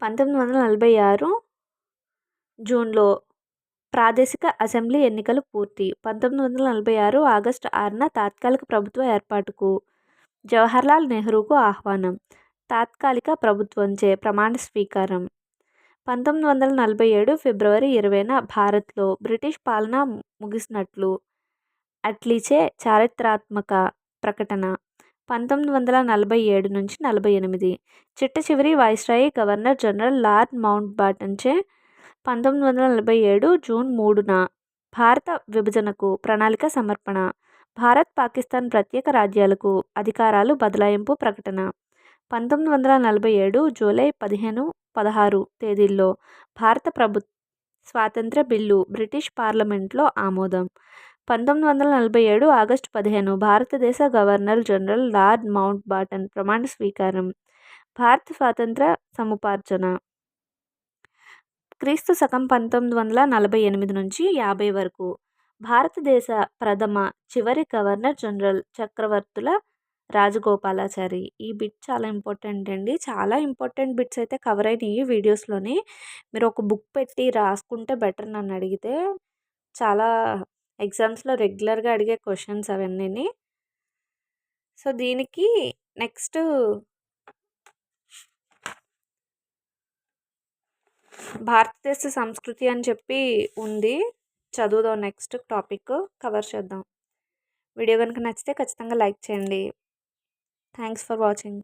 1946 జూన్లో ప్రాదేశిక అసెంబ్లీ ఎన్నికలు పూర్తి. 1946 ఆగస్టు 6న తాత్కాలిక ప్రభుత్వ ఏర్పాటుకు జవహర్లాల్ నెహ్రూకు ఆహ్వానం. తాత్కాలిక ప్రభుత్వంచే ప్రమాణ స్వీకారం. 1947 ఫిబ్రవరి 20న భారత్లో బ్రిటిష్ పాలన ముగిసినట్లు అట్లీచే చారిత్రాత్మక ప్రకటన. 1947 నుంచి 48 చిట్టచివరి వైస్రాయ్ గవర్నర్ జనరల్ లార్డ్ మౌంట్ బాటన్చే 1947 జూన్ 3న భారత విభజనకు ప్రణాళిక సమర్పణ. భారత్ పాకిస్తాన్ ప్రత్యేక రాజ్యాలకు అధికారాలు బదలాయింపు ప్రకటన. 1947 జూలై 15, 16 తేదీల్లో భారత స్వాతంత్ర్య బిల్లు బ్రిటిష్ పార్లమెంట్లో ఆమోదం. 1947 ఆగస్టు 15 భారతదేశ గవర్నర్ జనరల్ లార్డ్ మౌంట్ బాటన్ ప్రమాణ స్వీకారం. భారత స్వాతంత్ర సముపార్జన. క్రీస్తు శకం 1948 నుంచి 50 వరకు భారతదేశ ప్రథమ చివరి గవర్నర్ జనరల్ చక్రవర్తుల రాజగోపాలాచారి. ఈ బిట్ చాలా ఇంపార్టెంట్ అండి. చాలా ఇంపార్టెంట్ బిట్స్ అయితే కవర్ అయినాయి వీడియోస్లోని. మీరు ఒక బుక్ పెట్టి రాసుకుంటే బెటర్ నన్ను అడిగితే. చాలా ఎగ్జామ్స్లో రెగ్యులర్గా అడిగే క్వశ్చన్స్ అవన్నీ. సో దీనికి నెక్స్ట్ భారతదేశ సంస్కృతి అని చెప్పి ఉంది, చదువుదాం. నెక్స్ట్ టాపిక్ కవర్ చేద్దాం. వీడియో కనుక నచ్చితే ఖచ్చితంగా లైక్ చేయండి. Thanks for watching.